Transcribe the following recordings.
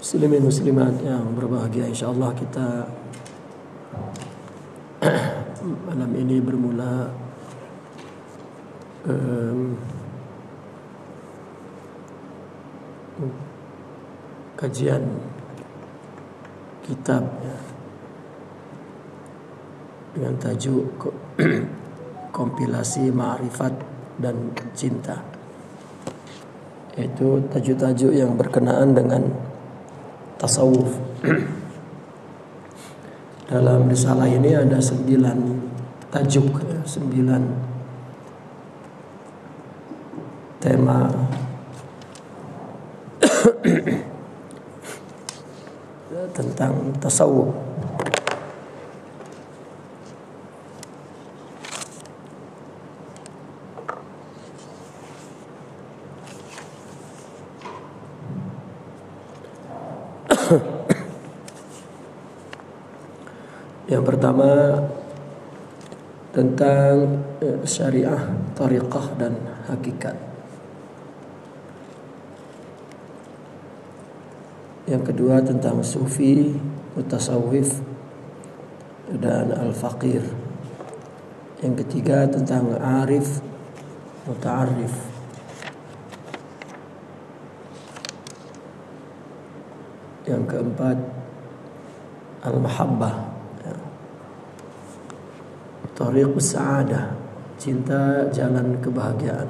Muslimin muslimat yang berbahagia, insyaallah kita malam ini bermula kajian kitab dengan tajuk kompilasi ma'rifat dan cinta, yaitu tajuk-tajuk yang berkenaan dengan tasawuf. Dalam risalah ini ada 9 tajuk, 9 tema tentang tasawuf. Yang pertama tentang syariah, tariqah dan hakikat. Yang kedua tentang sufi, mutasawwif dan al-faqir. Yang ketiga tentang arif, muta'arrif. Yang keempat al-mahabbah, tariqus sa'adah, cinta jalan kebahagiaan.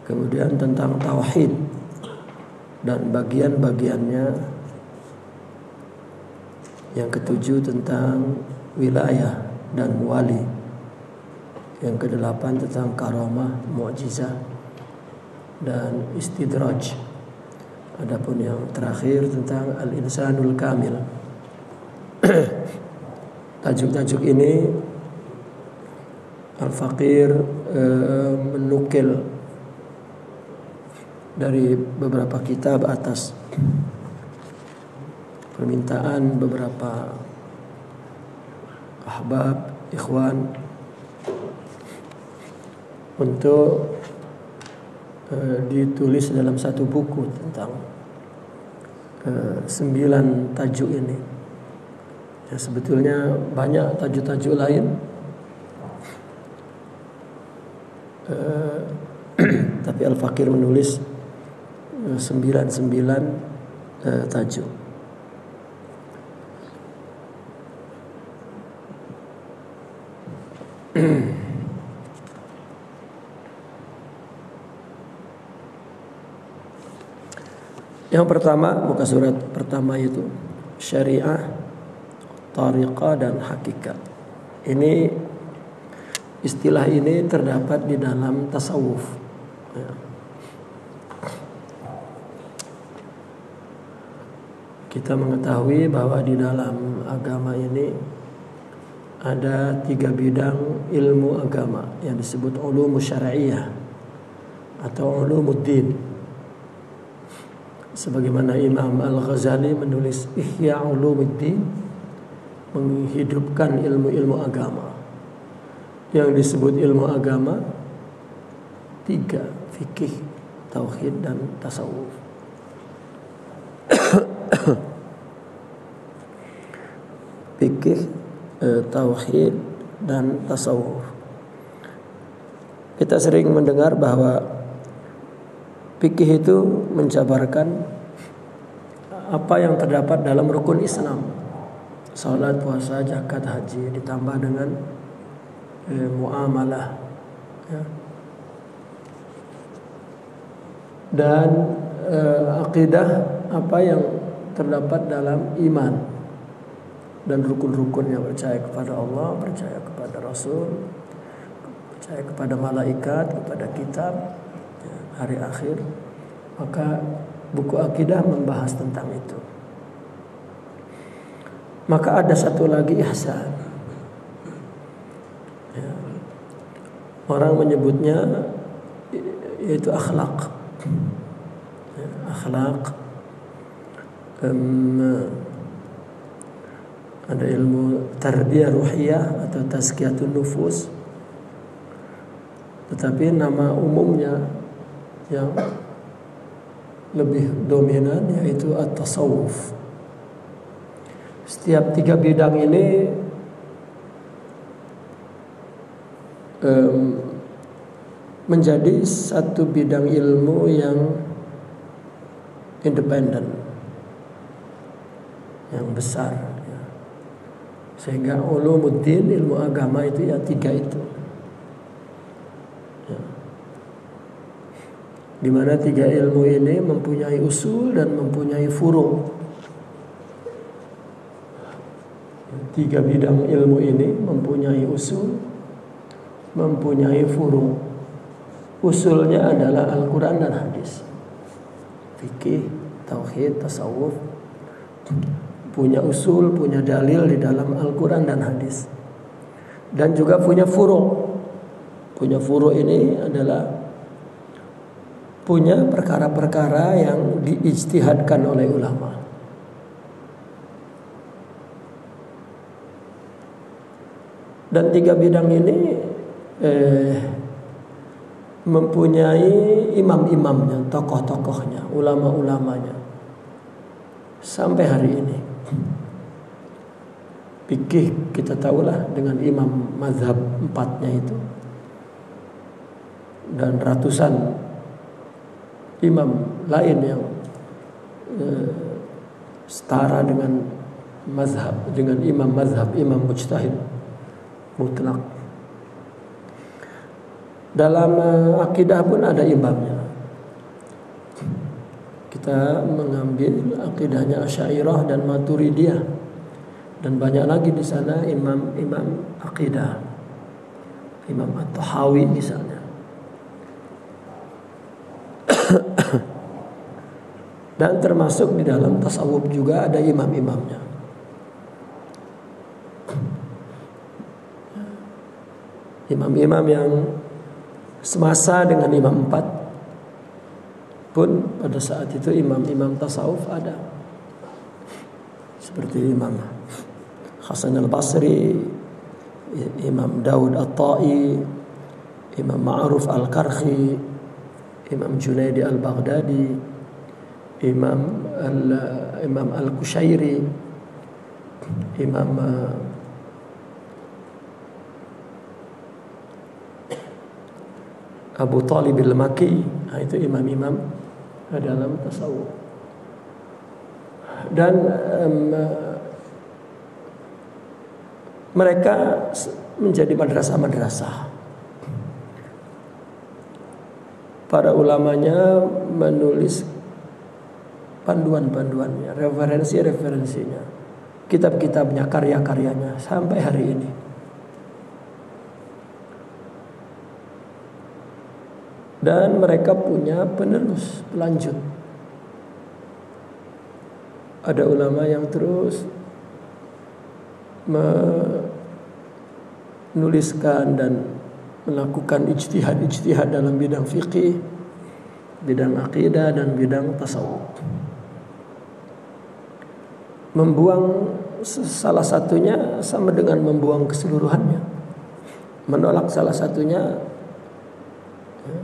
Kemudian tentang tauhid dan bagian-bagiannya. Yang ketujuh tentang wilayah dan wali. Yang kedelapan tentang karamah, mu'jizah dan istidraj. Adapun yang terakhir tentang al-insanul kamil. Tajuk-tajuk ini Al-Faqir menukil dari beberapa kitab atas permintaan beberapa ahbab, ikhwan, untuk ditulis dalam satu buku tentang 9 tajuk ini. Ya, sebetulnya banyak tajuk-tajuk lain, tapi Al-Faqir menulis 9 tajuk. Yang pertama, muka surat pertama itu syariah, tariqah dan hakikat. Ini istilah ini terdapat di dalam tasawuf. Ya. Kita mengetahui bahwa di dalam agama ini ada 3 bidang ilmu agama yang disebut ulumus syar'iyyah atau ulumuddin. Sebagaimana Imam Al-Ghazali menulis Ihya Ulumuddin, menghidupkan ilmu-ilmu agama. Yang disebut ilmu agama 3, fikih, tauhid dan tasawuf. Fikih, tauhid dan tasawuf. Kita sering mendengar bahwa fikih itu menjabarkan apa yang terdapat dalam rukun Islam. Salat, puasa, zakat, haji, ditambah dengan muamalah, ya. Dan akidah, apa yang terdapat dalam iman dan rukun-rukunnya, percaya kepada Allah, percaya kepada Rasul, percaya kepada malaikat, kepada kitab, ya, hari akhir. Maka buku akidah membahas tentang itu. Maka ada satu lagi ihsan, ya. Orang menyebutnya yaitu akhlak, ya, akhlak. Ada ilmu tarbiyah ruhiyah atau tazkiyatun nufus, tetapi nama umumnya yang lebih dominan, yaitu at-tasawuf. Setiap 3 bidang ini menjadi satu bidang ilmu yang independen, yang besar, ya. Sehingga ulumuddin, ilmu agama itu ya 3 itu, ya. Di mana 3 ilmu ini mempunyai usul dan mempunyai furu'. 3 bidang ilmu ini mempunyai usul, mempunyai furu'. Usulnya adalah Al-Quran dan hadis, fikih, tauhid, tasawuf. Punya usul, punya dalil di dalam Al-Quran dan hadis. Dan juga punya furu'. Punya furu' ini adalah punya perkara-perkara yang diijtihadkan oleh ulama. Dan 3 bidang ini mempunyai imam-imamnya, tokoh-tokohnya, ulama-ulamanya sampai hari ini. Fikih kita tahulah dengan imam mazhab 4-nya itu, dan ratusan imam lain yang setara dengan mazhab, dengan imam mazhab, imam mujtahid mutlak. Dalam akidah pun ada imamnya. Kita mengambil akidahnya Asy'ariyah dan Maturidiyah, dan banyak lagi di sana imam-imam akidah. Imam At-Tahawi misalnya. Dan termasuk di dalam tasawuf juga ada imam-imamnya. Imam-imam yang semasa dengan imam 4 pun pada saat itu imam-imam tasawuf ada. Seperti Imam Hasan al-Basri, Imam Daud at-Ta'i, Imam Ma'ruf al-Karhi, Imam Junaidi al-Baghdadi, Imam al-Kushairi, Imam Abu Talib al-Maki. Itu imam-imam dalam tasawuf. Dan mereka menjadi madrasah-madrasah. Para ulamanya menulis panduan-panduannya, referensi-referensinya, kitab-kitabnya, karya-karyanya sampai hari ini. Dan mereka punya penerus, pelanjut. Ada ulama yang terus menuliskan dan melakukan ijtihad dalam bidang fikih, bidang akidah, dan bidang tasawuf. Membuang salah satunya sama dengan membuang keseluruhannya. Menolak salah satunya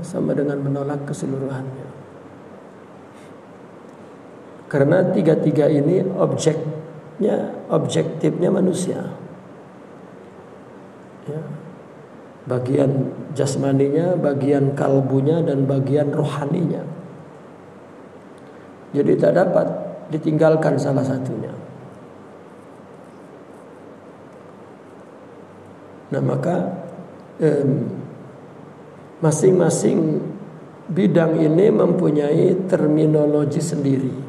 sama dengan menolak keseluruhannya. Karena 3 ini objektifnya manusia, ya. Bagian jasmaninya, bagian kalbunya, dan bagian rohaninya. Jadi tak dapat ditinggalkan salah satunya. Nah, maka masing-masing bidang ini mempunyai terminologi sendiri.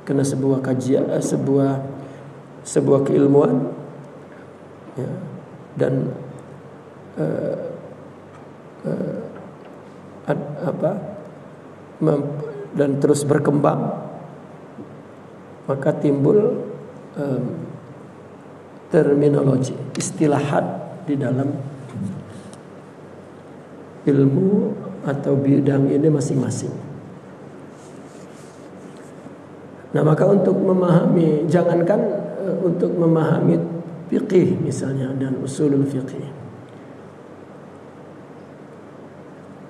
Karena sebuah kajian, sebuah keilmuan, ya, dan dan terus berkembang, maka timbul terminologi, istilahat di dalam ilmu atau bidang ini masing-masing. Nah, maka untuk memahami, jangankan untuk memahami fiqih misalnya dan usulul fiqih,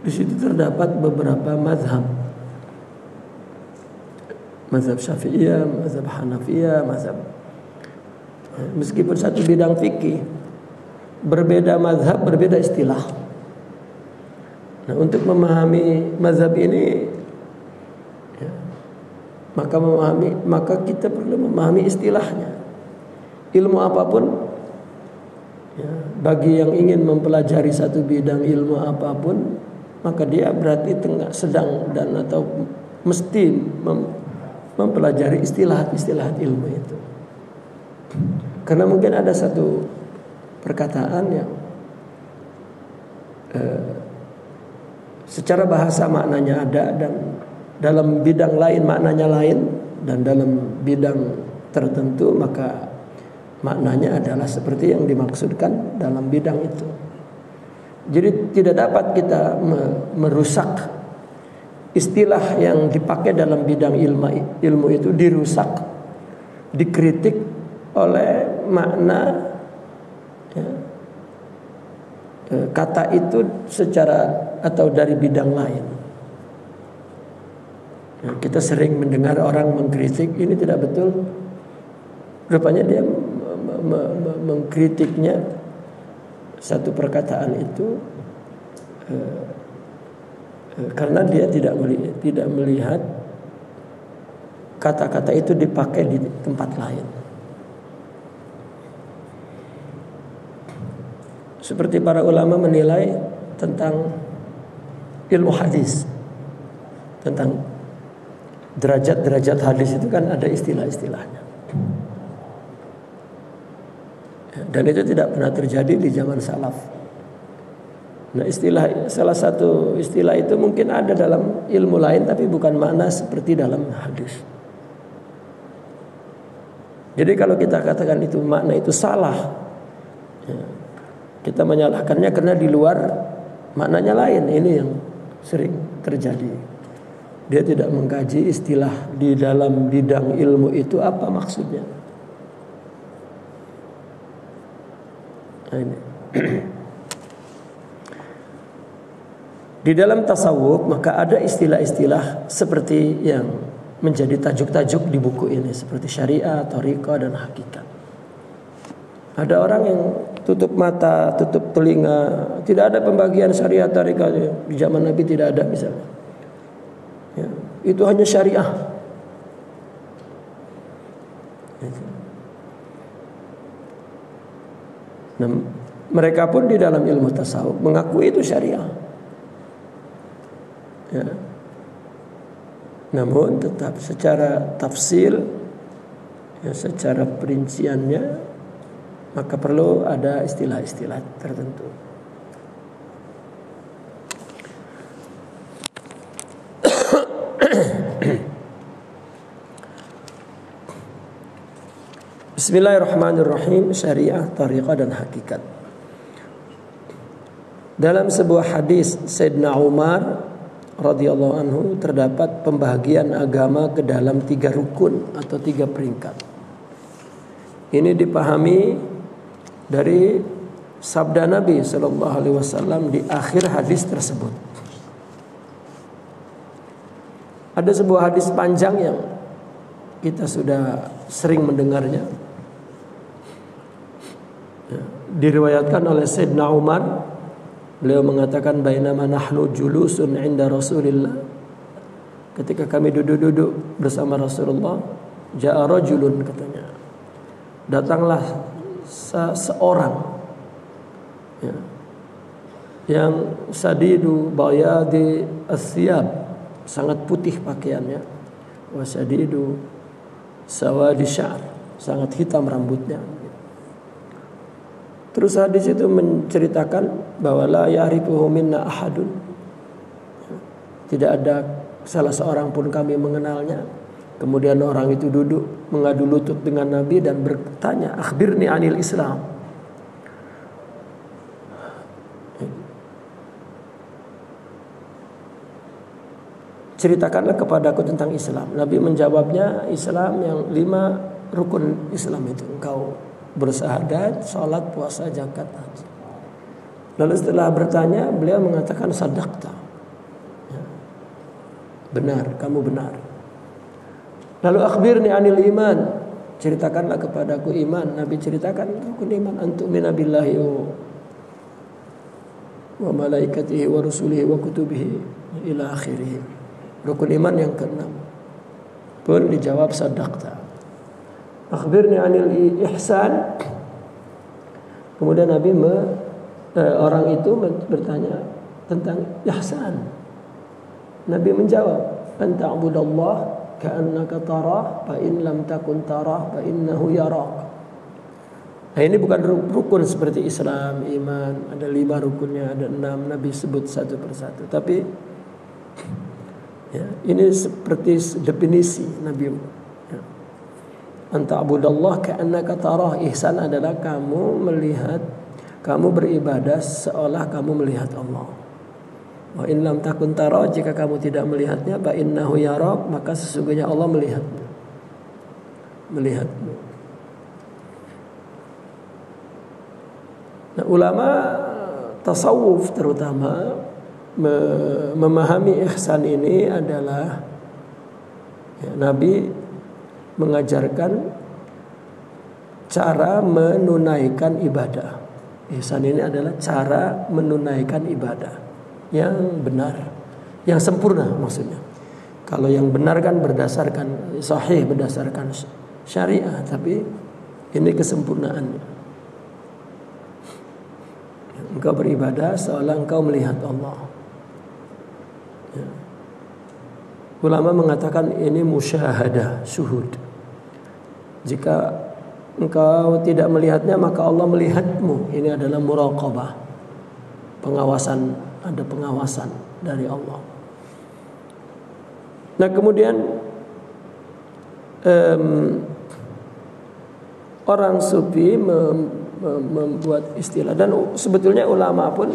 di situ terdapat beberapa mazhab mazhab Syafi'iyah, mazhab Hanafiyah, meskipun satu bidang fikih, berbeda mazhab, berbeda istilah. Nah, untuk memahami mazhab ini, ya, maka kita perlu memahami istilahnya. Ilmu apapun, ya, bagi yang ingin mempelajari satu bidang ilmu apapun, maka dia berarti sedang dan atau mesti mempelajari istilah-istilah ilmu itu. Karena mungkin ada satu perkataan yang secara bahasa maknanya ada, dan dalam bidang lain maknanya lain, dan dalam bidang tertentu maka maknanya adalah seperti yang dimaksudkan dalam bidang itu. Jadi tidak dapat kita merusak istilah yang dipakai dalam bidang ilmu itu, dirusak, dikritik oleh makna, ya, kata itu secara atau dari bidang lain. Ya, kita sering mendengar orang mengkritik, ini tidak betul. Rupanya dia mengkritiknya satu perkataan itu karena dia tidak melihat kata-kata itu dipakai di tempat lain. Seperti para ulama menilai tentang ilmu hadis, tentang derajat-derajat hadis itu kan ada istilah-istilahnya. Dan itu tidak pernah terjadi di zaman salaf. Nah, salah satu istilah itu mungkin ada dalam ilmu lain, tapi bukan makna seperti dalam hadis. Jadi kalau kita katakan itu makna itu salah, ya, kita menyalahkannya karena di luar maknanya lain. Ini yang sering terjadi. Dia tidak mengkaji istilah di dalam bidang ilmu itu apa maksudnya. Ini. Di dalam tasawuf maka ada istilah-istilah seperti yang menjadi tajuk-tajuk di buku ini, seperti syariah, thariqah, dan hakikat. Ada orang yang tutup mata, tutup telinga, tidak ada pembagian syariah, thariqah. Di zaman Nabi tidak ada misalnya, ya, itu hanya syariah. Nah, mereka pun di dalam ilmu tasawuf mengakui itu syariah, ya. Namun tetap secara tafsir, ya, secara perinciannya, maka perlu ada istilah-istilah tertentu. Bismillahirrahmanirrahim. Syariah, thariqah, dan hakikat. Dalam sebuah hadis Sayyidina Umar radhiyallahu anhu terdapat pembahagian agama ke dalam 3 rukun atau 3 peringkat. Ini dipahami dari sabda Nabi sallallahu alaihi wasallam di akhir hadis tersebut. Ada sebuah hadis panjang yang kita sudah sering mendengarnya. Diriwayatkan oleh Sayyidina Umar. Beliau mengatakan, bainama nahnu julusun inda Rasulillah, ketika kami duduk-duduk bersama Rasulullah, ja'a rajulun, katanya, datanglah seorang, ya, yang sadidu bayadi as-siyab, sangat putih pakaiannya, wa sadidu sawadi sya'r, sangat hitam rambutnya. Terus hadis itu menceritakan bahwa la ya'rifuhu minna ahadun, tidak ada salah seorang pun kami mengenalnya. Kemudian orang itu duduk mengadu lutut dengan Nabi dan bertanya, akhbirni anil Islam. Ceritakanlah kepadaku tentang Islam. Nabi menjawabnya, Islam yang 5 rukun Islam itu. Engkau bersahadat, salat, puasa, zakat, haji. Lalu setelah bertanya, beliau mengatakan sadaqta, ya, benar, kamu benar. Lalu akhbirni anil iman, ceritakanlah kepadaku iman. Nabi ceritakan rukun iman, antu'mina billahi wa malaikatihi wa rusulihi wa kutubihi ila akhirih. Rukun iman yang keenam. Pun dijawab sadaqta. Akhbirni anil ihsan. Kemudian Nabi orang itu bertanya tentang ihsan. Nabi menjawab, anta abudallah ka'annaka tarah fa in lam takun tarah fa innahu yarak. Nah, ini bukan rukun seperti Islam, iman, ada 5 rukunnya, ada 6, Nabi sebut satu persatu. Tapi ya, ini seperti definisi Nabi. Ya. Anta abudallah ka'annaka tarah. Ihsan adalah kamu melihat, kamu beribadah seolah kamu melihat Allah. Wa in lam takun tarah, jika kamu tidak melihatnya, fa innahu yarak, maka sesungguhnya Allah melihatmu. Melihatmu. Nah, ulama tasawuf terutama memahami ihsan ini adalah ya, Nabi mengajarkan cara menunaikan ibadah. Ihsan ini adalah cara menunaikan ibadah yang benar, yang sempurna maksudnya. Kalau yang benar kan berdasarkan sahih, berdasarkan syariah, tapi ini kesempurnaannya. Engkau beribadah seolah engkau melihat Allah. Ya. Ulama mengatakan ini musyahadah, syuhud. Jika engkau tidak melihatnya, maka Allah melihatmu. Ini adalah muraqabah, pengawasan, ada pengawasan dari Allah. Nah, kemudian orang sufi membuat istilah, dan sebetulnya ulama pun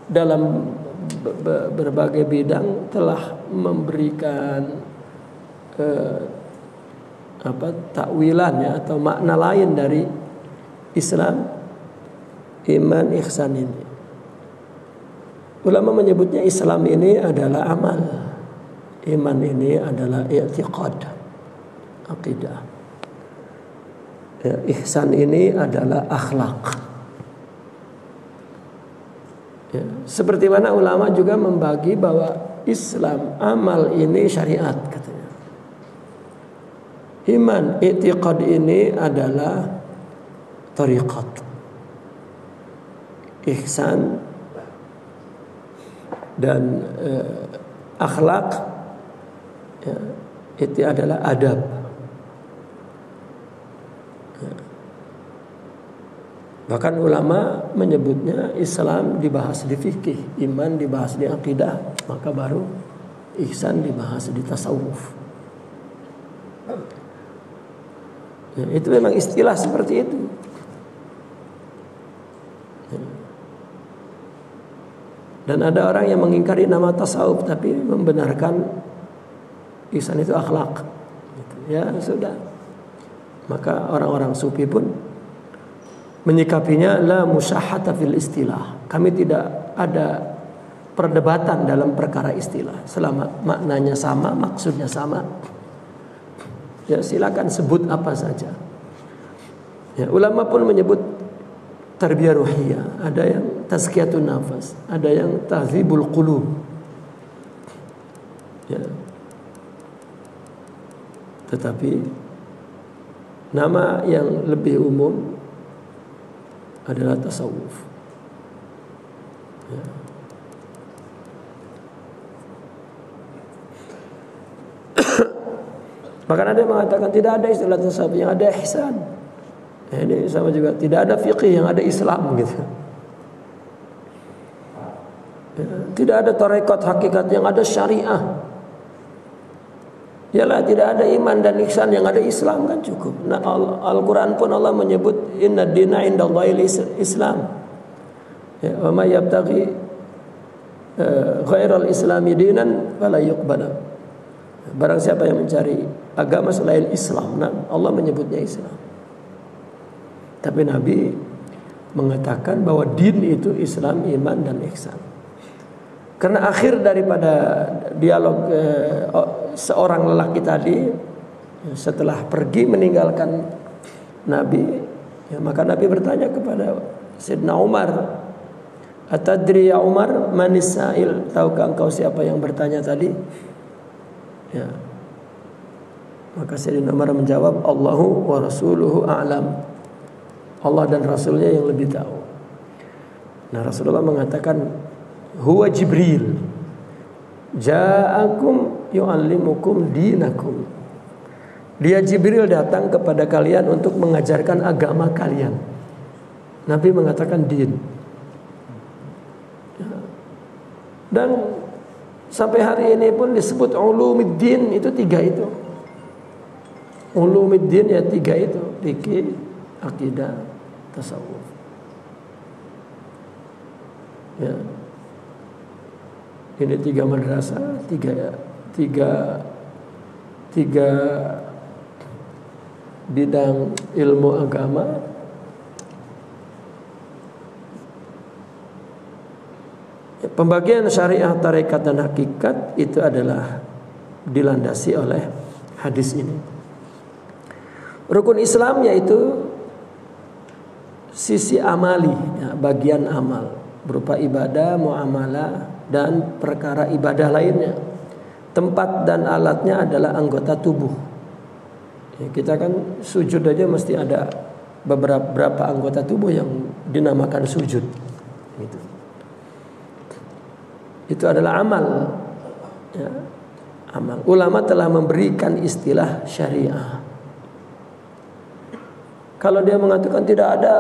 dalam berbagai bidang telah memberikan takwilan ya, atau makna lain dari Islam, iman, ihsan ini. Ulama menyebutnya Islam ini adalah amal, iman ini adalah i'tiqad, akidah. Ya, ihsan ini adalah akhlak. Ya, seperti mana ulama juga membagi bahwa Islam, amal ini syariat katanya. Iman, i'tiqad ini adalah tariqat. Ihsan dan akhlak ya, itu adalah adab. Bahkan ulama menyebutnya Islam dibahas di fikih, iman dibahas di akidah, maka baru ihsan dibahas di tasawuf. Ya, itu memang istilah seperti itu. Dan ada orang yang mengingkari nama tasawuf tapi membenarkan ihsan itu akhlak. Ya sudah. Maka orang-orang sufi pun menyikapinya la musyahata fil istilah. Kami tidak ada perdebatan dalam perkara istilah. Selama maknanya sama, maksudnya sama, ya silakan sebut apa saja. Ya, ulama pun menyebut tarbiyah ruhiyah, ada yang tazkiyatun nafas, ada yang tahdzibul qulub. Ya. Tetapi nama yang lebih umum adalah tasawuf. Ya. Bahkan ada yang mengatakan tidak ada istilah tasawuf, yang ada ihsan. Ya, ini sama juga, tidak ada fiqih, yang ada Islam gitu. Ya, tidak ada tarekat hakikat, yang ada syariah. Yalah, tidak ada iman dan ihsan, yang ada Islam kan cukup. Nah, Al-Quran pun Allah menyebut inna dina indallahil Islam. Ya, wa may yabtaghi ghairal islami dinan fala yuqbala. Barang siapa yang mencari agama selain Islam, nah Allah menyebutnya Islam. Tapi Nabi mengatakan bahwa din itu Islam, iman dan ihsan. Karena akhir daripada dialog seorang lelaki tadi Setelah pergi meninggalkan Nabi, maka Nabi bertanya kepada Sayyidina Umar, "Atadri ya Umar manis sa'il? Tahukah engkau siapa yang bertanya tadi?" Ya. Maka Sayyidina Umar menjawab, "Allahu wa rasuluhu a'lam." Allah dan Rasulnya yang lebih tahu. Nah, Rasulullah mengatakan, "Huwa Jibril. Ja'akum yu'allimukum dinakum." Dia Jibril datang kepada kalian untuk mengajarkan agama kalian. Nabi mengatakan din. Dan sampai hari ini pun disebut ulumiddin, itu 3 itu. Ulumiddin ya 3 itu, fikih, akidah, tasawuf. Ya. Ini 3 madrasah, 3 bidang ilmu agama. Pembagian syariah, tarekat dan hakikat itu adalah dilandasi oleh hadis ini. Rukun Islam yaitu sisi amali, ya, bagian amal berupa ibadah, muamalah dan perkara ibadah lainnya. Tempat dan alatnya adalah anggota tubuh. Ya, kita kan sujud aja mesti ada beberapa anggota tubuh yang dinamakan sujud. Gitu. Itu adalah amal. Ya, amal. Ulama telah memberikan istilah syariah. Kalau dia mengatakan tidak ada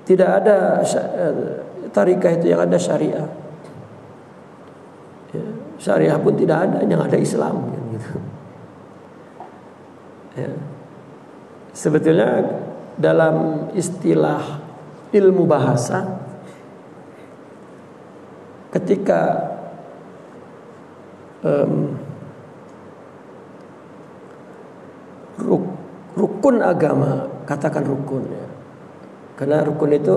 tidak ada tarikah itu yang ada syariah. Ya, syariah pun tidak ada, yang ada Islam gitu. Ya. Sebetulnya dalam istilah ilmu bahasa, ketika rukun agama, katakan rukun ya. Karena rukun itu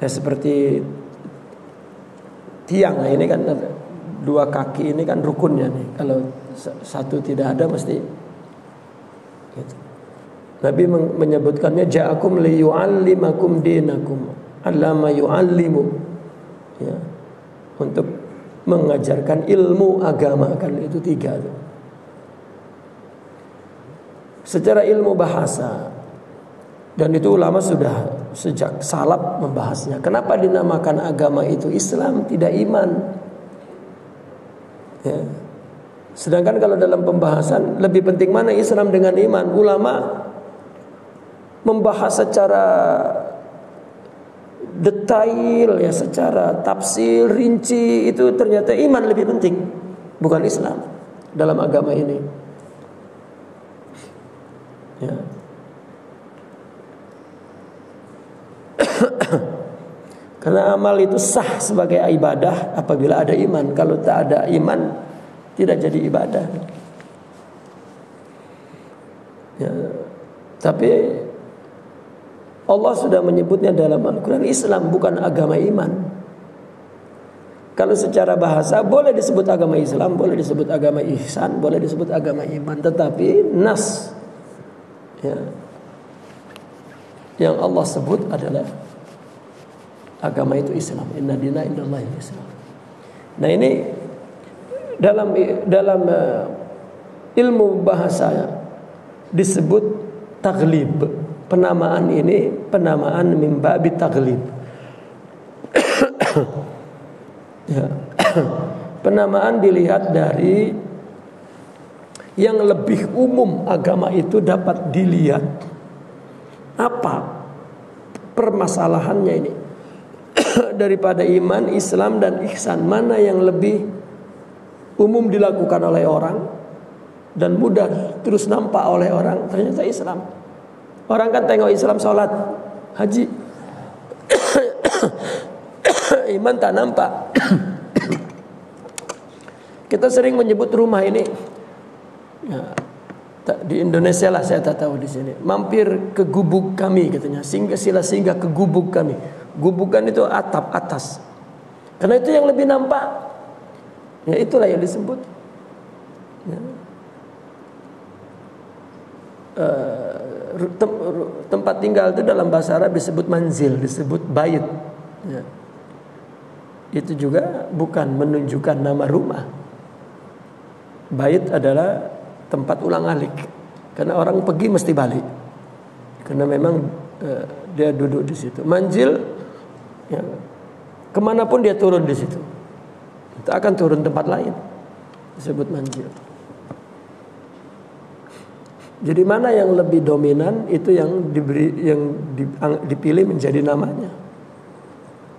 ya seperti tiang. Nah, ini kan 2 kaki ini kan rukunnya nih. Kalau satu tidak ada mesti gitu. Nabi menyebutkannya ja'akum liyu'allimakum dinakum. Allama yu'allimu. Ya. Untuk mengajarkan ilmu agama, kan itu 3 tuh. Secara ilmu bahasa, dan itu ulama sudah sejak salaf membahasnya. Kenapa dinamakan agama itu Islam, tidak iman? Ya. Sedangkan kalau dalam pembahasan lebih penting mana Islam dengan iman? Ulama membahas secara detail ya, secara tafsir rinci, itu ternyata iman lebih penting, bukan Islam dalam agama ini. Ya. Karena amal itu sah sebagai ibadah apabila ada iman. Kalau tak ada iman, tidak jadi ibadah. Ya. Tapi Allah sudah menyebutnya dalam Al-Quran, Islam bukan agama iman. Kalau secara bahasa boleh disebut agama Islam, boleh disebut agama ihsan, boleh disebut agama iman. Tetapi nas ya, yang Allah sebut adalah agama itu Islam. Inna dina indallahi Islam. Nah, ini dalam ilmu bahasa disebut taglib. Penamaan ini penamaan min babi taglib. Ya. Penamaan dilihat dari yang lebih umum agama itu dapat dilihat apa permasalahannya ini. Daripada iman, Islam dan ihsan, mana yang lebih umum dilakukan oleh orang dan mudah terus nampak oleh orang? Ternyata Islam. Orang kan tengok Islam sholat, haji, iman tak nampak. Kita sering menyebut rumah ini ya, di Indonesia lah, saya tak tahu di sini. Mampir ke gubuk kami katanya, sila singgah ke gubuk kami. Gubukan itu atap atas. Karena itu yang lebih nampak. Ya itulah yang disebut. Ya. Tempat tinggal itu dalam bahasa Arab disebut manzil, disebut bait. Ya. Itu juga bukan menunjukkan nama rumah. Bait adalah tempat ulang-alik, karena orang pergi mesti balik, karena memang dia duduk di situ. Manzil, ya, kemanapun dia turun di situ, itu akan turun tempat lain, disebut manzil. Jadi mana yang lebih dominan itu yang dipilih menjadi namanya.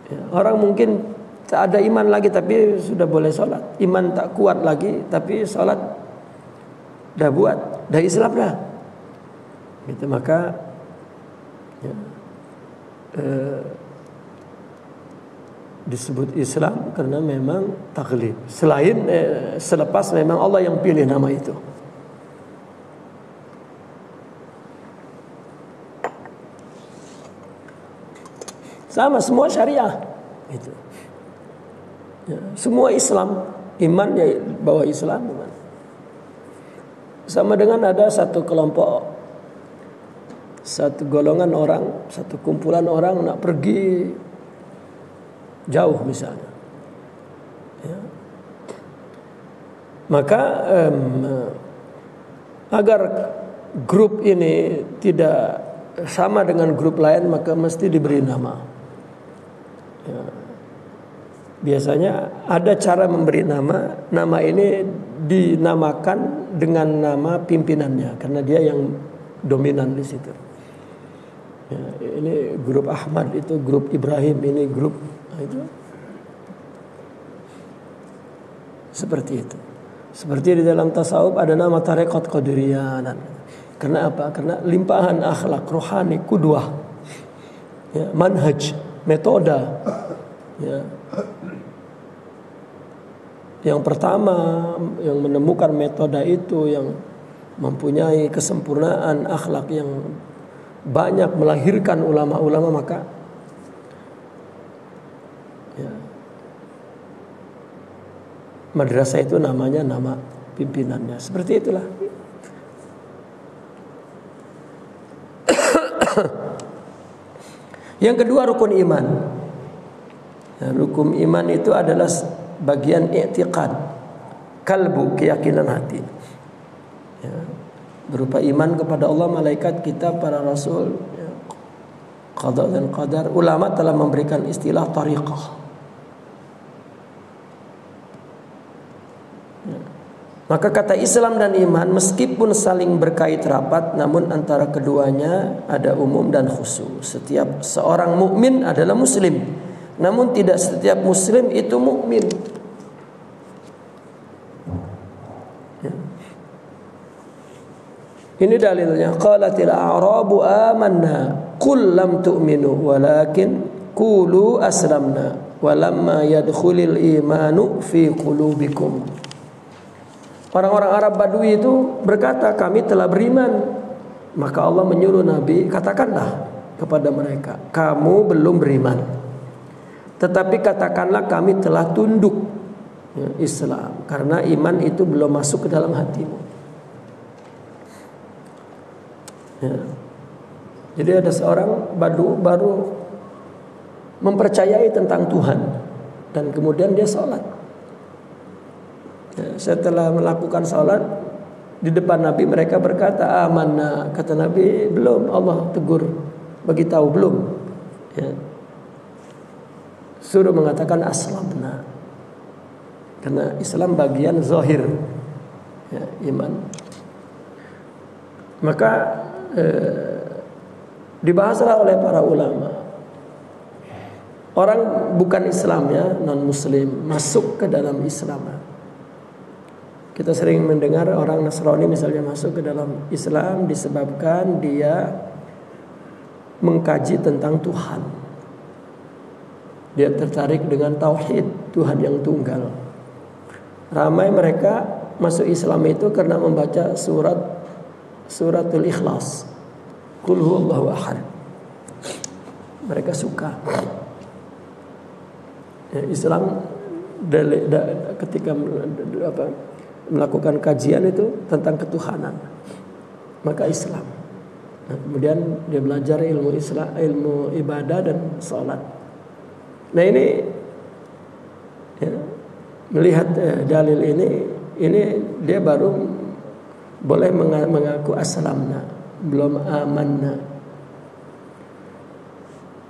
Ya, orang mungkin tak ada iman lagi tapi sudah boleh sholat, iman tak kuat lagi tapi sholat dah buat, dah Islam dah. Gitu, maka ya, disebut Islam karena memang taklid. Selepas memang Allah yang pilih nama itu. Sama semua syariah itu. Ya, semua Islam, iman ya bawa Islam. Iman. Sama dengan ada satu kelompok, satu golongan orang, satu kumpulan orang nak pergi jauh misalnya. Ya. Maka agar grup ini tidak sama dengan grup lain maka mesti diberi nama. Ya. Biasanya ada cara memberi nama. Nama ini dinamakan dengan nama pimpinannya karena dia yang dominan di situ. Ya, ini grup Ahmad, itu grup Ibrahim, ini grup itu. Seperti itu. Seperti di dalam tasawuf ada nama tarekat Qadiriyah. Karena apa? Karena limpahan akhlak rohani, kudwah, ya, manhaj, metoda. Ya. Yang pertama yang menemukan metode itu, yang mempunyai kesempurnaan akhlak yang banyak, melahirkan ulama-ulama, maka ya, madrasah itu namanya nama pimpinannya. Seperti itulah. Yang kedua rukun iman. Nah, rukun iman itu adalah bagian i'tiqad, kalbu, keyakinan hati. Ya, berupa iman kepada Allah, malaikat, kitab, para rasul, ya, qada dan qadar. Ulama telah memberikan istilah tariqah. Ya. Maka kata Islam dan iman meskipun saling berkait rapat, namun antara keduanya ada umum dan khusus. Setiap seorang mukmin adalah muslim, namun tidak setiap muslim itu mukmin. Ya. Ini dalilnya. Qalatil a'rabu amanna qul lam tu'minu walakin qulu aslamna walamma yadkhulil imanu fi qulubikum. Orang-orang Arab Badui itu berkata, kami telah beriman. Maka Allah menyuruh Nabi, katakanlah kepada mereka, kamu belum beriman, tetapi katakanlah kami telah tunduk, ya, Islam, karena iman itu belum masuk ke dalam hatimu. Ya. Jadi ada seorang Badu baru mempercayai tentang Tuhan dan kemudian dia sholat. Ya, setelah melakukan sholat di depan Nabi, mereka berkata amanna. Kata Nabi, belum. Allah tegur, bagi tahu belum. Ya. Suruh mengatakan aslamna, karena Islam bagian zahir, ya, iman. Maka dibahaslah oleh para ulama, orang bukan Islamnya, non muslim, masuk ke dalam Islam. Kita sering mendengar orang Nasrani misalnya masuk ke dalam Islam disebabkan dia mengkaji tentang Tuhan. Dia tertarik dengan tauhid, Tuhan yang tunggal. Ramai mereka masuk Islam itu karena membaca suratul Ikhlas, Qul huwallahu ahad. Mereka suka. Ya, Islam ketika melakukan kajian itu tentang ketuhanan, maka Islam. Nah, kemudian dia belajar ilmu Islam, ilmu ibadah dan sholat. Nah ini ya, melihat dalil ini dia baru boleh mengaku aslamna, belum amanna.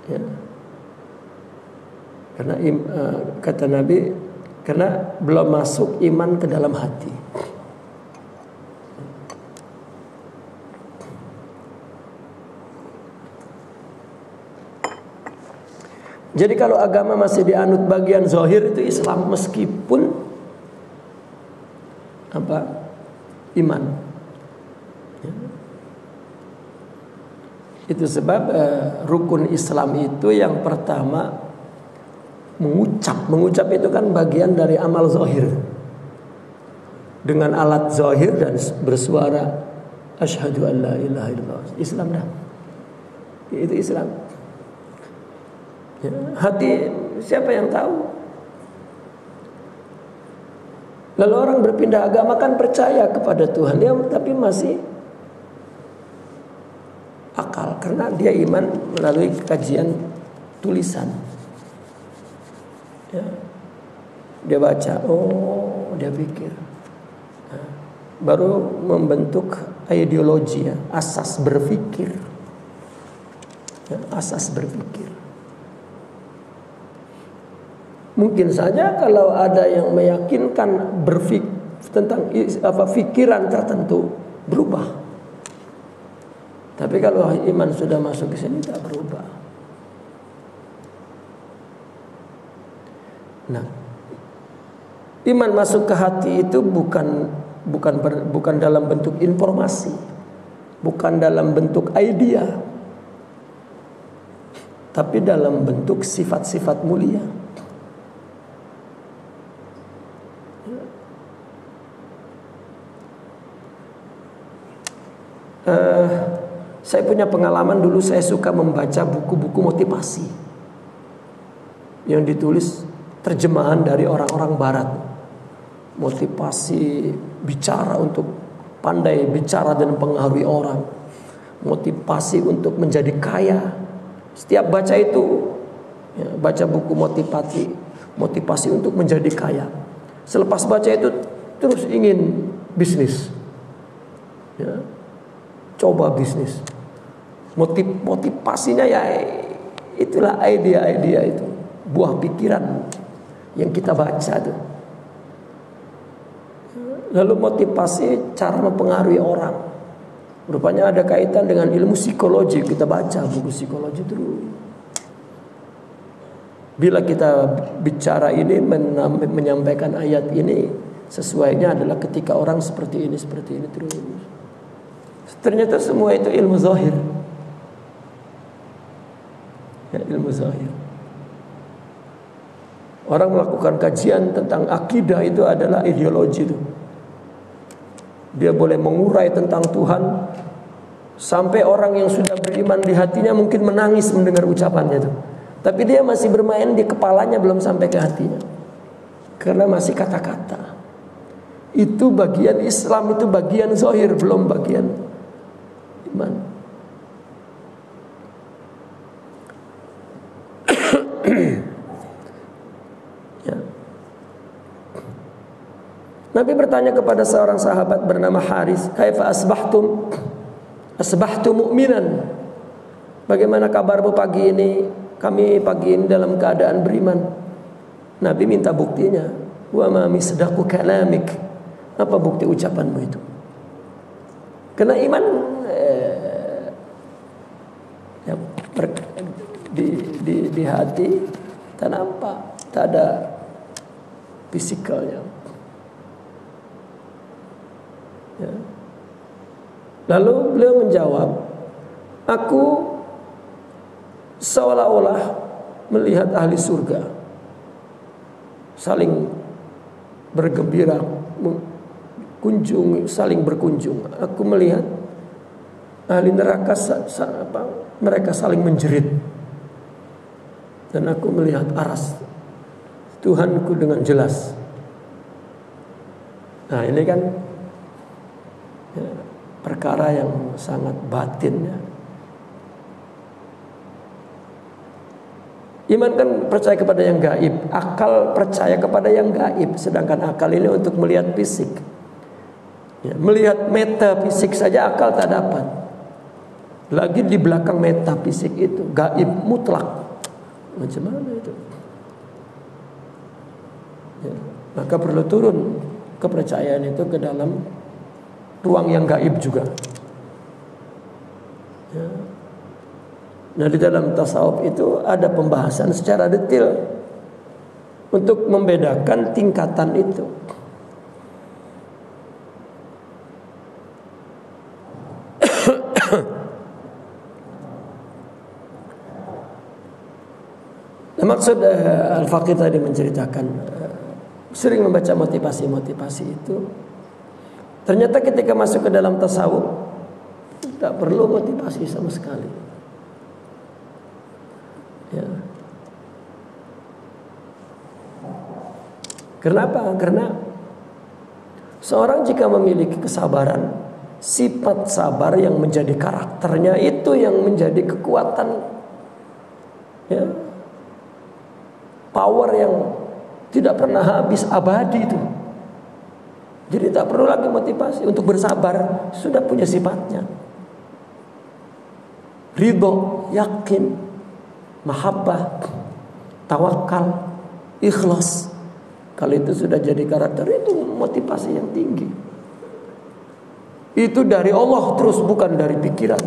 Ya. Karena kata Nabi, karena belum masuk iman ke dalam hati. Jadi kalau agama masih dianut bagian zahir itu Islam, meskipun iman. Ya. Itu sebab rukun Islam itu yang pertama mengucap itu kan bagian dari amal zahir. Dengan alat zahir dan bersuara asyhadu an la ilaha illallah. Islam dah. Itu Islam. Ya, hati siapa yang tahu? Lalu orang berpindah agama kan percaya kepada Tuhan ya, tapi masih akal karena dia iman melalui kajian tulisan. Ya. Dia baca, dia pikir. Nah, baru membentuk ideologi ya, asas berpikir. Ya, asas berpikir. Mungkin saja kalau ada yang meyakinkan tentang pikiran tertentu berubah. Tapi kalau iman sudah masuk ke sini tak berubah. Nah, iman masuk ke hati itu bukan dalam bentuk informasi, bukan dalam bentuk idea, tapi dalam bentuk sifat-sifat mulia. Saya punya pengalaman dulu, saya suka membaca buku-buku motivasi yang ditulis terjemahan dari orang-orang barat. Motivasi bicara untuk pandai bicara dan mempengaruhi orang, motivasi untuk menjadi kaya. Setiap baca itu ya, baca buku motivasi untuk menjadi kaya. Selepas baca itu terus ingin bisnis ya, coba bisnis. Motivasinya ya itulah idea-idea itu, buah pikiran yang kita baca itu. Lalu motivasi cara mempengaruhi orang, rupanya ada kaitan dengan ilmu psikologi. Kita baca buku psikologi terus. Bila kita bicara ini menyampaikan ayat ini, sesuainya adalah ketika orang seperti ini terus. Ternyata semua itu ilmu zahir. Ya, ilmu zahir. Orang melakukan kajian tentang akidah itu adalah ideologi itu. Dia boleh mengurai tentang Tuhan sampai orang yang sudah beriman di hatinya mungkin menangis mendengar ucapannya itu. Tapi dia masih bermain di kepalanya, belum sampai ke hatinya. Karena masih kata-kata. Itu bagian Islam, itu bagian zahir, belum bagian iman. Ya. Nabi bertanya kepada seorang sahabat bernama Haris, "Kaifa asbahtum?" "Asbahtu mu'minan." Bagaimana kabarmu pagi ini? Kami pagi ini dalam keadaan beriman. Nabi minta buktinya. "Wa ma misdaqu kalamik." Apa bukti ucapanmu itu? Karena iman ya, di hati tak nampak, tak ada fisikalnya. Ya. Lalu beliau menjawab, "Aku seolah-olah melihat ahli surga saling bergembira, saling berkunjung. Aku melihat ahli neraka mereka saling menjerit. Dan aku melihat aras Tuhanku dengan jelas." Nah ini kan ya, perkara yang sangat batin ya. Iman kan percaya kepada yang gaib, akal percaya kepada yang gaib, sedangkan akal ini untuk melihat fisik. Ya, melihat metafisik saja akal tak dapat. Lagi di belakang metafisik itu gaib mutlak. Macam mana itu? Ya, maka perlu turun kepercayaan itu ke dalam ruang yang gaib juga. Ya. Nah di dalam tasawuf itu ada pembahasan secara detail untuk membedakan tingkatan itu. Nah, maksud Al-Faqih tadi menceritakan sering membaca motivasi-motivasi itu. Ternyata ketika masuk ke dalam tasawuf tak perlu motivasi sama sekali. Ya. Kenapa? Karena seorang jika memiliki kesabaran, sifat sabar yang menjadi karakternya itu yang menjadi kekuatan, ya, power yang tidak pernah habis, abadi itu. Jadi tak perlu lagi motivasi untuk bersabar, sudah punya sifatnya. Ridho, yakin, mahabbah, tawakal, ikhlas. Kalau itu sudah jadi karakter, itu motivasi yang tinggi. Itu dari Allah terus, bukan dari pikiran.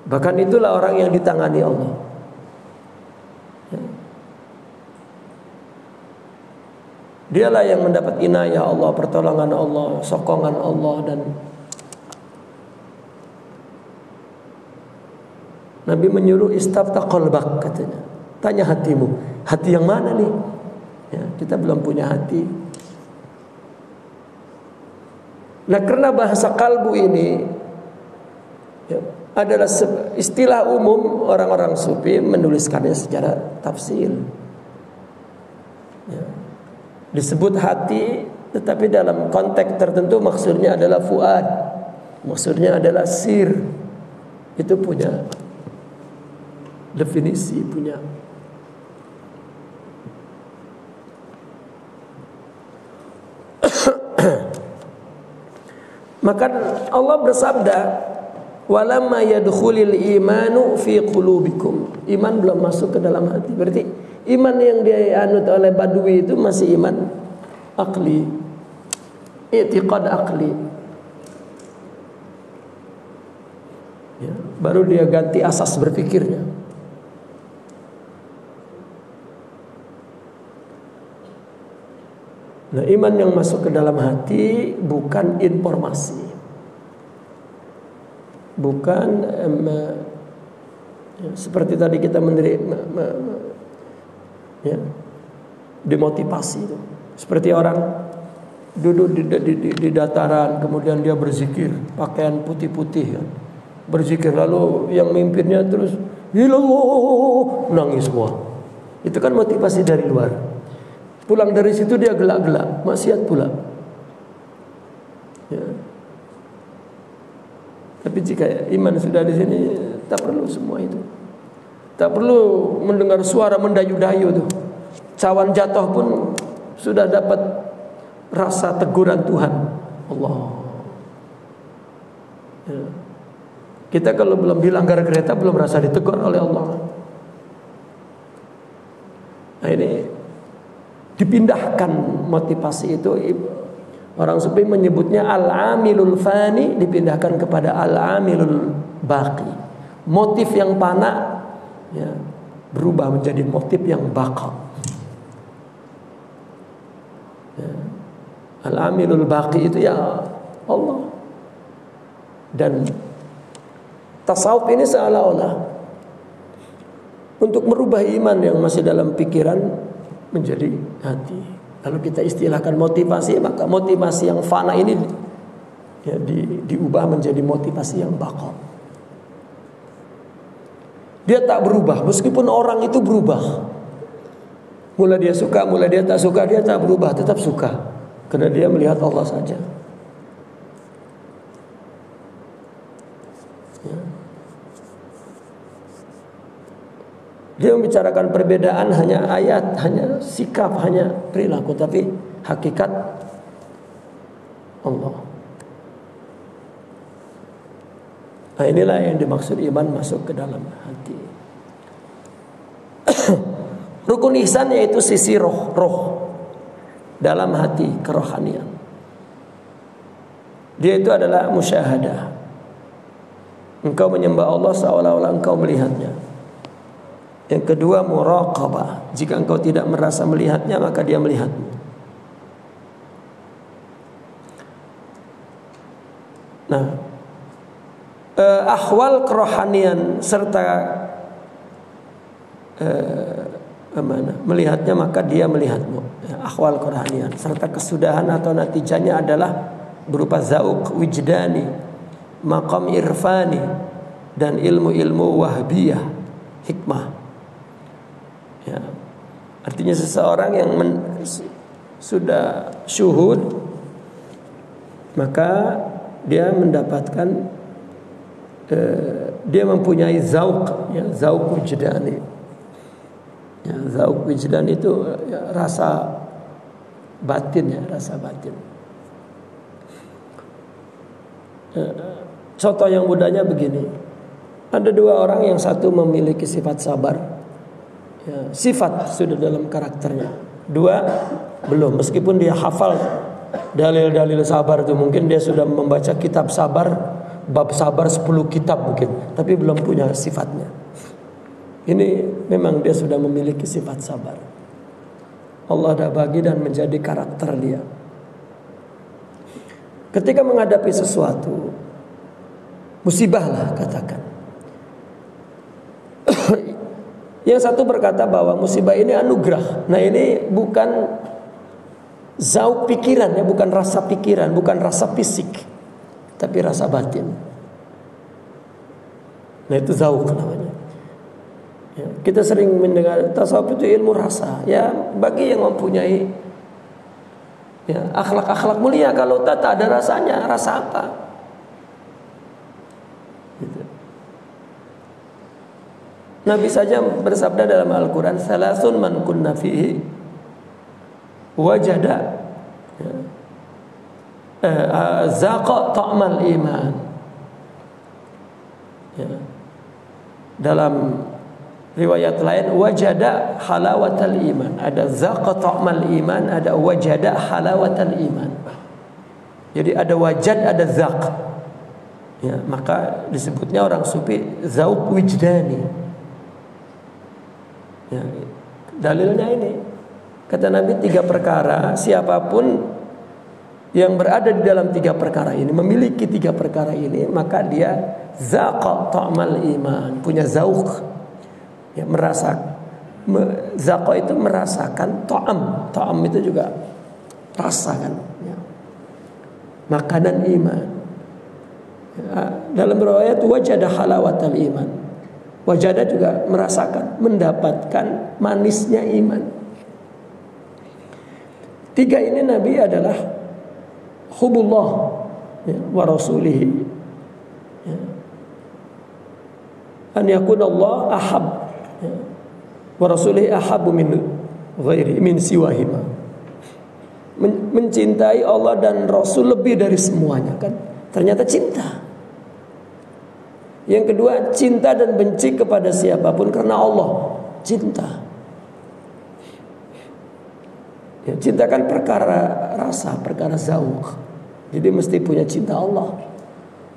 Bahkan itulah orang yang ditangani Allah. Dialah yang mendapat inayah Allah, pertolongan Allah, sokongan Allah. Dan Nabi menyuruh istafta qalbak, katanya, tanya hatimu, hati yang mana nih? Ya, kita belum punya hati. Nah karena bahasa kalbu ini ya, adalah istilah umum, orang-orang sufi menuliskannya secara tafsir. Ya. Disebut hati, tetapi dalam konteks tertentu maksudnya adalah fuad, maksudnya adalah sir. Itu punya definisi, punya. Maka Allah bersabda, walamma yadkhulul imanu fi qulubikum. Iman belum masuk ke dalam hati. Berarti iman yang dianut oleh Badui itu masih iman akli, i'tiqad akli. Ya, baru dia ganti asas berpikirnya. Nah, iman yang masuk ke dalam hati bukan informasi, bukan ya, seperti tadi kita ya, dimotivasi itu. Seperti orang duduk di dataran, kemudian dia berzikir, pakaian putih-putih kan, berzikir, lalu yang mimpinnya terus ilallah, nangis semua. Itu kan motivasi dari luar. Pulang dari situ dia gelak-gelak, maksiat pula. Ya. Tapi jika iman sudah di sini, tak perlu semua itu. Tak perlu mendengar suara mendayu-dayu tuh. Cawan jatuh pun sudah dapat rasa teguran Tuhan. Allah. Ya. Kita kalau belum dilanggar kereta belum rasa ditegur oleh Allah. Nah ini dipindahkan motivasi itu. Orang sufi menyebutnya al-amilul fani, dipindahkan kepada al-amilul baqi. Motif yang fana ya, berubah menjadi motif yang baqa. Ya. Al-amilul baqi itu ya Allah. Dan tasawuf ini seolah-olah untuk merubah iman yang masih dalam pikiran menjadi hati. Kalau kita istilahkan motivasi, maka motivasi yang fana ini ya, diubah menjadi motivasi yang baqa. Dia tak berubah meskipun orang itu berubah. Mulai dia suka, mulai dia tak suka, dia tak berubah, tetap suka. Karena dia melihat Allah saja. Dia membicarakan perbedaan hanya ayat, hanya sikap, hanya perilaku, tapi hakikat Allah. Nah, inilah yang dimaksud iman masuk ke dalam hati. Rukun ihsan yaitu sisi roh dalam hati, kerohanian. Dia itu adalah musyahadah. Engkau menyembah Allah seolah-olah engkau melihatnya. Yang kedua, muraqabah. Jika engkau tidak merasa melihatnya, maka dia melihatmu. Nah, ahwal kerohanian serta melihatnya, maka dia melihatmu. Ahwal kerohanian serta kesudahan atau natijanya adalah berupa zauq wijdani, maqam irfani, dan ilmu-ilmu wahbiyah, hikmah. Ya. Artinya seseorang yang sudah syuhud, maka dia mendapatkan dia mempunyai zauq, ya, zauq wijdani. Ya, zauq wijdan itu ya, rasa batin, ya, rasa batin. Contoh yang mudahnya begini. Ada dua orang, yang satu memiliki sifat sabar. Ya, sifat sudah dalam karakternya. Dua belum, meskipun dia hafal dalil-dalil sabar itu, mungkin dia sudah membaca kitab sabar, bab sabar 10 kitab mungkin, tapi belum punya sifatnya. Ini memang dia sudah memiliki sifat sabar. Allah dah bagi dan menjadi karakter dia. Ketika menghadapi sesuatu, musibah lah katakan. Yang satu berkata bahwa musibah ini anugerah. Nah, ini bukan zauq pikiran, ya, bukan rasa pikiran, bukan rasa fisik, tapi rasa batin. Nah, itu zauq namanya. Ya, kita sering mendengar tasawuf itu ilmu rasa. Ya, bagi yang mempunyai ya, akhlak-akhlak mulia, kalau tak ada rasanya, rasa apa? Gitu. Nabi saja bersabda dalam Al-Quran, salasun man kunna fihi wajada zaqa ta'mal iman. Ya. Dalam riwayat lain wajada halawatal iman. Ada zaqa ta'mal iman, ada wajada halawatal iman. Jadi ada wajad, ada zaq. Ya, maka disebutnya orang sufi zauq wijdani. Ya, dalilnya ini, kata Nabi, 3 perkara, siapapun yang berada di dalam 3 perkara ini, memiliki 3 perkara ini, maka dia zaqa ta'mal iman, punya zauq, ya, zaqa itu merasakan, ta'am itu juga rasakan, ya, makanan iman. Ya, dalam riwayat wajada halawatal iman, wajada juga merasakan, mendapatkan manisnya iman. 3 ini Nabi adalah hubullah, ya, wa rasulihi, ya. An yakun Allah ahab, ya, wa rasulihi ahabu min ghairi min siwahima. Mencintai Allah dan Rasul lebih dari semuanya, kan? Ternyata cinta. Yang kedua, cinta dan benci kepada siapapun karena Allah. Cinta. Ya, cinta kan perkara rasa, perkara zauq. Jadi mesti punya cinta Allah.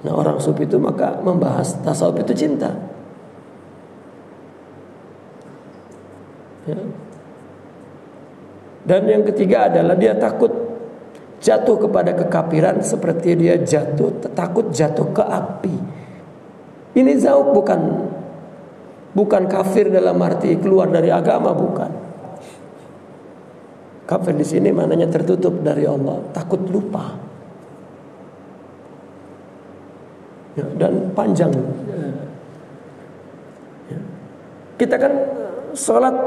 Nah, orang sufi itu maka membahas tasawuf itu cinta. Ya. Dan yang ketiga adalah dia takut jatuh kepada kekafiran seperti dia takut jatuh ke api. Ini zauq, bukan kafir dalam arti keluar dari agama, bukan. Kafir di sini maknanya tertutup dari Allah, takut lupa. Ya, dan panjang. Ya. Kita kan sholat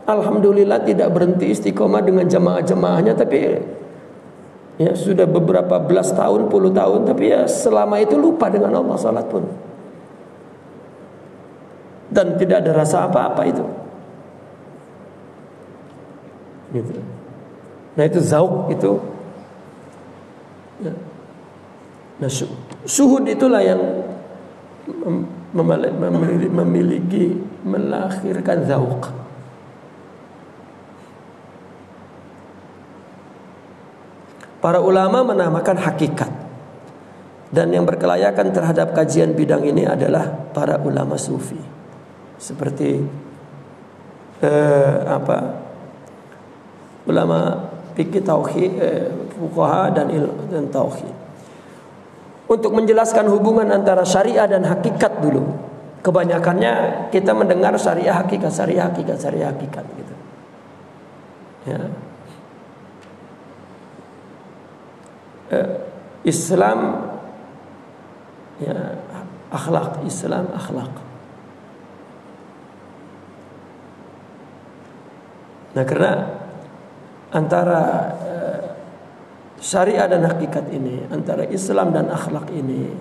alhamdulillah tidak berhenti istiqomah dengan jamaah-jamaahnya, tapi ya sudah beberapa belas tahun, puluh tahun, tapi ya selama itu lupa dengan Allah salat pun. Dan tidak ada rasa apa-apa itu. Gitu. Nah itu zauk itu. Ya. Nah syuhud itulah yang memiliki, melahirkan zauk. Para ulama menamakan hakikat. Dan yang berkelayakan terhadap kajian bidang ini adalah para ulama sufi. Seperti ulama fikih tauhid, fuqaha dan tauhid. Untuk menjelaskan hubungan antara syariah dan hakikat dulu. Kebanyakannya kita mendengar syariah hakikat gitu. Ya. Islam ya akhlak, Islam akhlak. Nah karena antara syariah dan hakikat ini, antara Islam dan akhlak ini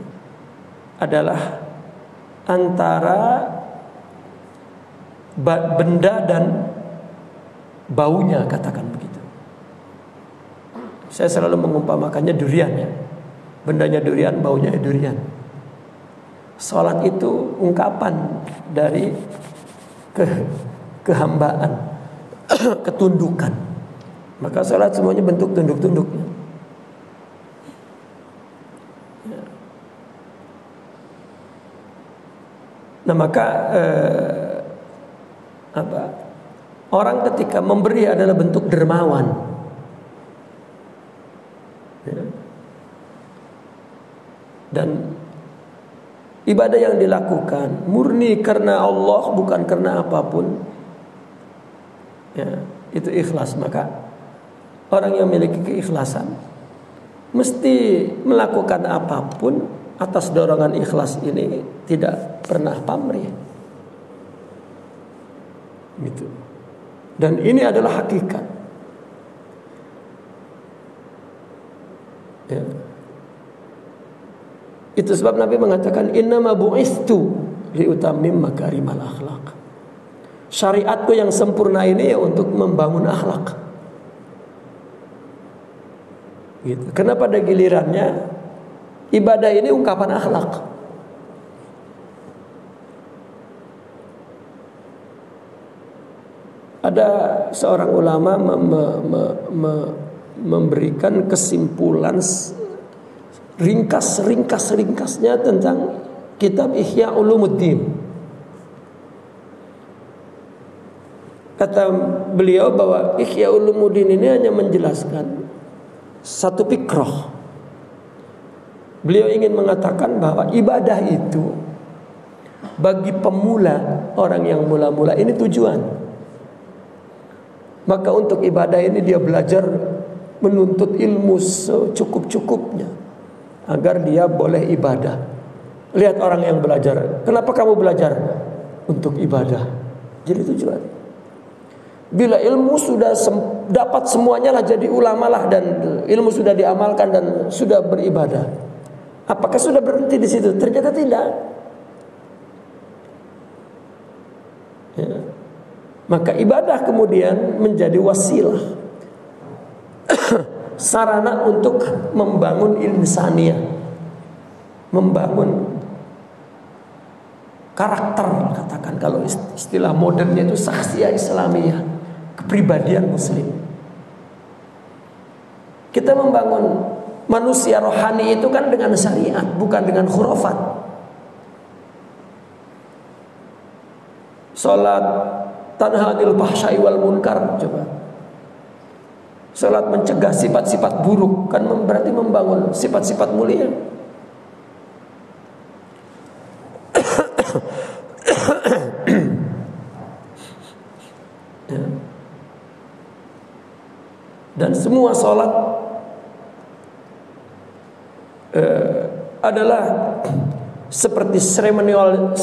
adalah antara benda dan baunya, katakan begitu. Saya selalu mengumpamakannya durian ya. Bendanya durian, baunya durian. Salat itu ungkapan dari kehambaan, ketundukan. Maka salat semuanya bentuk tunduk-tunduknya. Nah maka orang ketika memberi adalah bentuk dermawan. Dan ibadah yang dilakukan murni karena Allah, bukan karena apapun, ya, itu ikhlas. Maka orang yang memiliki keikhlasan mesti melakukan apapun atas dorongan ikhlas ini, tidak pernah pamrih gitu. Dan ini adalah hakikat ya. Itu sebab Nabi mengatakan innama bu'istu liutammim makarimal akhlak. Syariatku yang sempurna ini ya untuk membangun akhlak. Gitu. Karena pada gilirannya ibadah ini ungkapan akhlak. Ada seorang ulama memberikan kesimpulan ringkas-ringkasnya tentang kitab Ihya Ulumuddin. Kata beliau bahwa Ihya Ulumuddin ini hanya menjelaskan satu fikrah. Beliau ingin mengatakan bahwa ibadah itu bagi pemula, orang yang mula-mula ini tujuan. Maka untuk ibadah ini dia belajar menuntut ilmu secukup-cukupnya agar dia boleh ibadah. Lihat orang yang belajar. Kenapa kamu belajar? Untuk ibadah. Jadi tujuan. Bila ilmu sudah dapat semuanya lah, jadi ulama lah, dan ilmu sudah diamalkan dan sudah beribadah, apakah sudah berhenti di situ? Ternyata tidak. Ya. Maka ibadah kemudian menjadi wasilah, sarana untuk membangun insaniyah, membangun karakter, katakan kalau istilah modernnya itu saksiyah Islamiyah, kepribadian muslim. Kita membangun manusia rohani itu kan dengan syariat, bukan dengan khurafat. Salat tanha 'anil fahsya'i wal munkar, coba. Salat mencegah sifat-sifat buruk, kan berarti membangun sifat-sifat mulia. Ya. Dan semua salat adalah seperti seremonial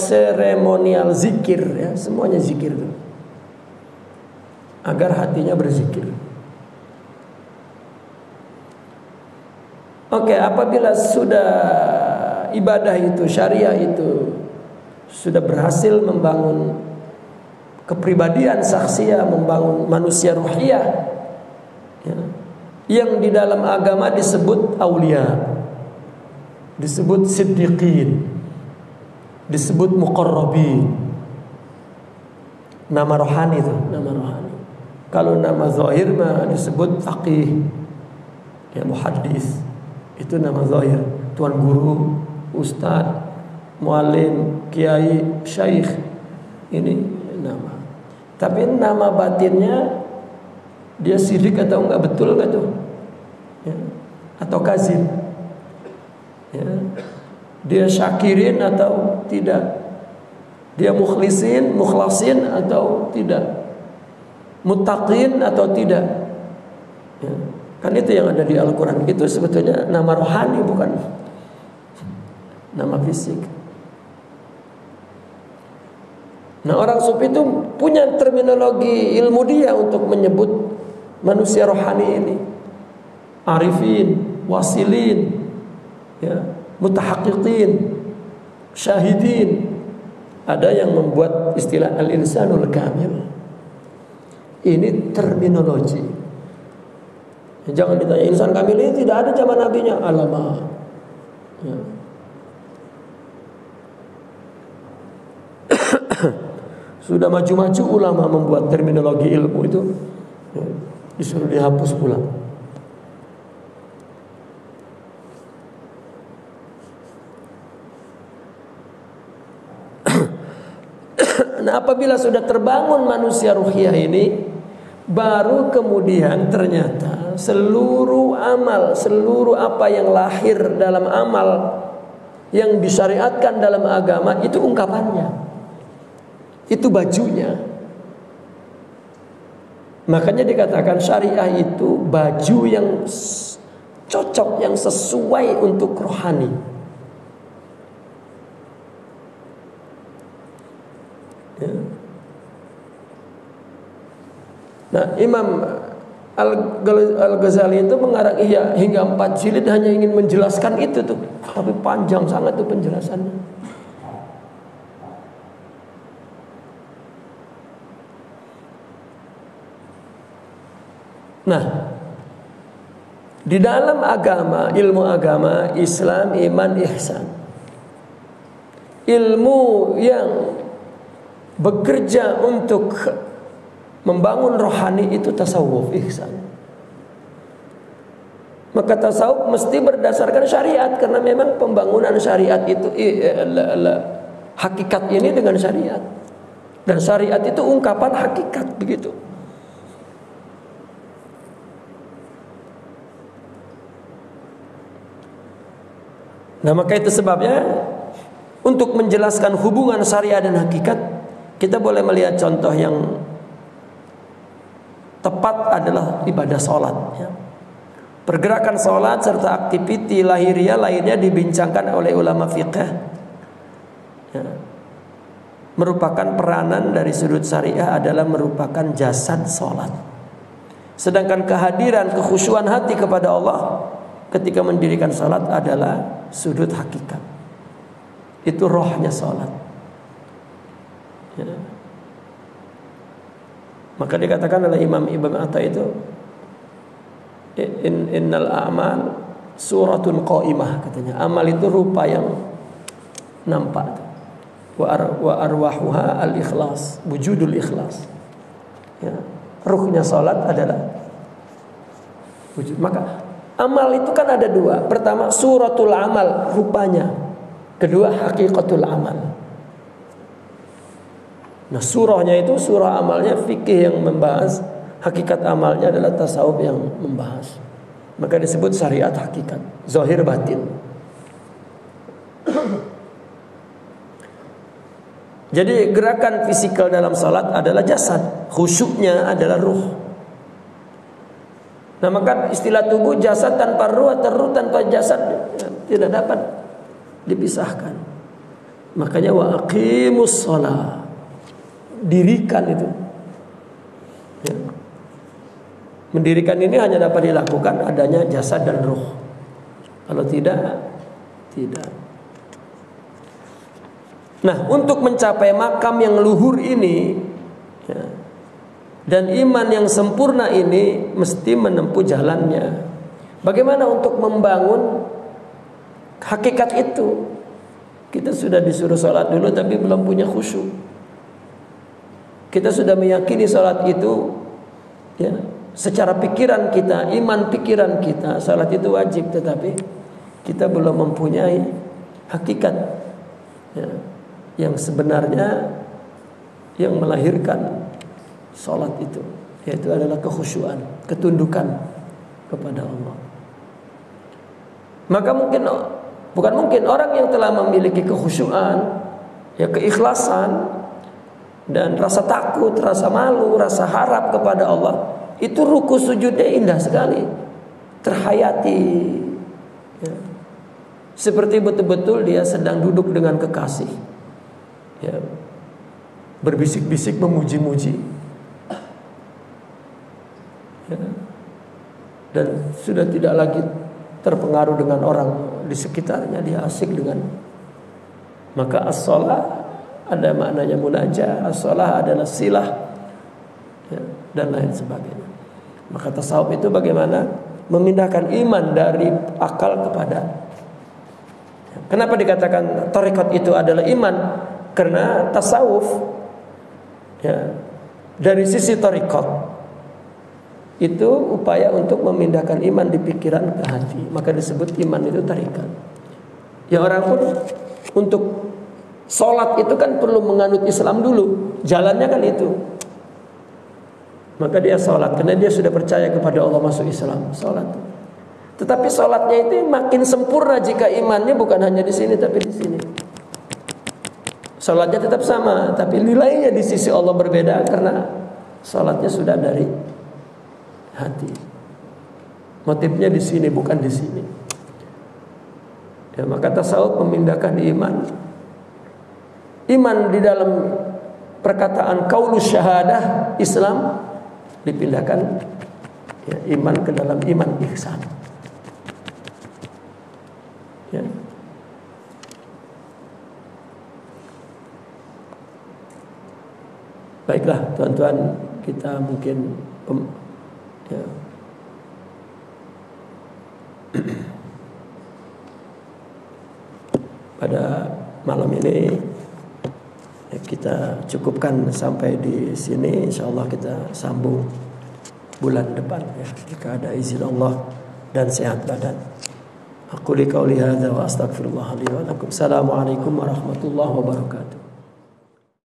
zikir, ya, semuanya zikir itu. agar hatinya berzikir. Oke, apabila sudah ibadah itu, syariah itu sudah berhasil membangun kepribadian saksiyah, membangun manusia ruhiyah, ya, yang di dalam agama disebut aulia, disebut siddiqin, disebut muqarrabin. Nama rohani itu, nama rohani. Kalau nama zahir mah disebut faqih, ya, muhaddis. Itu nama zahir, tuan guru, ustadz, muallim, kiai, syekh. Ini nama. Tapi nama batinnya dia sirik atau enggak, betul enggak tuh? Ya. Atau kazib? Ya. Dia syakirin atau tidak? Dia mukhlasin atau tidak? Muttaqin atau tidak? Ya. Kan itu yang ada di Al-Quran. Itu sebetulnya nama rohani, bukan nama fisik. Nah, orang sufi itu punya terminologi ilmu dia untuk menyebut manusia rohani ini. Arifin, wasilin, ya, mutahaqqiqin, syahidin. Ada yang membuat istilah al-insanul kamil. Ini terminologi. Jangan ditanya insan kamil ini tidak ada zaman nabinya. Alamak, ya. Sudah maju-maju ulama membuat terminologi ilmu itu, ya, disuruh dihapus pula. Nah, apabila sudah terbangun manusia ruhiyah ini, baru kemudian ternyata seluruh amal, seluruh apa yang lahir dalam amal yang disyariatkan dalam agama itu ungkapannya, itu bajunya. Makanya dikatakan syariah itu baju yang cocok, yang sesuai untuk rohani. Ya. Nah, Imam Al-Ghazali itu mengarang Ihya hingga 4 jilid hanya ingin menjelaskan itu tuh, tapi panjang sangat tuh penjelasannya. Nah, di dalam agama, ilmu agama, Islam, iman, ihsan, ilmu yang bekerja untuk membangun rohani itu tasawuf, ihsan. Maka tasawuf mesti berdasarkan syariat, karena memang pembangunan syariat itu hakikat ini dengan syariat, dan syariat itu ungkapan hakikat, begitu. Nah, maka itu sebabnya untuk menjelaskan hubungan syariat dan hakikat, kita boleh melihat contoh yang tepat adalah ibadah sholat, ya. Pergerakan sholat serta aktiviti lahiriah lainnya dibincangkan oleh ulama fiqh, ya. Merupakan peranan dari sudut syariah adalah merupakan jasad sholat. Sedangkan kehadiran kekhusyuan hati kepada Allah ketika mendirikan sholat adalah sudut hakikat. Itu rohnya sholat, ya. Maka dikatakan oleh Imam Ibn Atta itu, innal a'mal suratun qaimah, katanya. Amal itu rupa yang nampak. Wa arwahuha al-ikhlas, wujudul ikhlas. Ya, ruhnya salat adalah wujud. Maka amal itu kan ada dua. Pertama suratul amal, rupanya. Kedua hakikatul amal. Nah, surahnya itu surah amalnya fikih yang membahas, hakikat amalnya adalah tasawuf yang membahas. Maka disebut syariat hakikat, zahir batin. Jadi gerakan fisikal dalam salat adalah jasad, khusyuknya adalah ruh. Nah, maka istilah tubuh jasad tanpa ruh atau ruh tanpa jasad tidak dapat dipisahkan. Makanya wa aqimus shalah, dirikan itu, ya. Mendirikan ini hanya dapat dilakukan adanya jasad dan ruh. Kalau tidak. Nah, untuk mencapai makam yang luhur ini ya, dan iman yang sempurna ini mesti menempuh jalannya. Bagaimana untuk membangun hakikat itu? Kita sudah disuruh sholat dulu tapi belum punya khusyuk. Kita sudah meyakini sholat itu ya, secara pikiran kita, iman pikiran kita, sholat itu wajib, tetapi kita belum mempunyai hakikat ya, yang sebenarnya yang melahirkan sholat itu, yaitu adalah kekhusyuan, ketundukan kepada Allah. Maka bukan mungkin orang yang telah memiliki kekhusyuan, ya keikhlasan dan rasa takut, rasa malu, rasa harap kepada Allah, itu ruku sujudnya indah sekali, terhayati ya. Seperti betul-betul dia sedang duduk dengan kekasih ya, berbisik-bisik memuji-muji ya. Dan sudah tidak lagi terpengaruh dengan orang di sekitarnya, dia asik dengan. Maka as-shalah ada maknanya munajah, as-shalah adalah silah ya, dan lain sebagainya. Maka tasawuf itu bagaimana memindahkan iman dari akal kepada. Kenapa dikatakan tarekat itu adalah iman? Karena tasawuf ya, dari sisi tarekat itu upaya untuk memindahkan iman di pikiran ke hati. Maka disebut iman itu tarekat. Ya, orang pun untuk sholat itu kan perlu menganut Islam dulu. Jalannya kan itu. Maka dia sholat karena dia sudah percaya kepada Allah, masuk Islam, sholat. Tetapi sholatnya itu makin sempurna jika imannya bukan hanya di sini tapi di sini. Sholatnya tetap sama, tapi nilainya di sisi Allah berbeda karena sholatnya sudah dari hati. Motifnya di sini bukan di sini. Ya, maka tasawuf memindahkan iman di dalam perkataan qaulus syahadah Islam dipindahkan ya, iman ke dalam iman ihsan ya. Baiklah tuan-tuan, kita mungkin ya. Pada malam ini ya, kita cukupkan sampai di sini. Insyaallah kita sambung bulan depan ya, jika ada izin Allah dan sehat badan. Aku qouli hadza wa astaghfirullah li wa lakum. Assalamualaikum warahmatullahi wabarakatuh.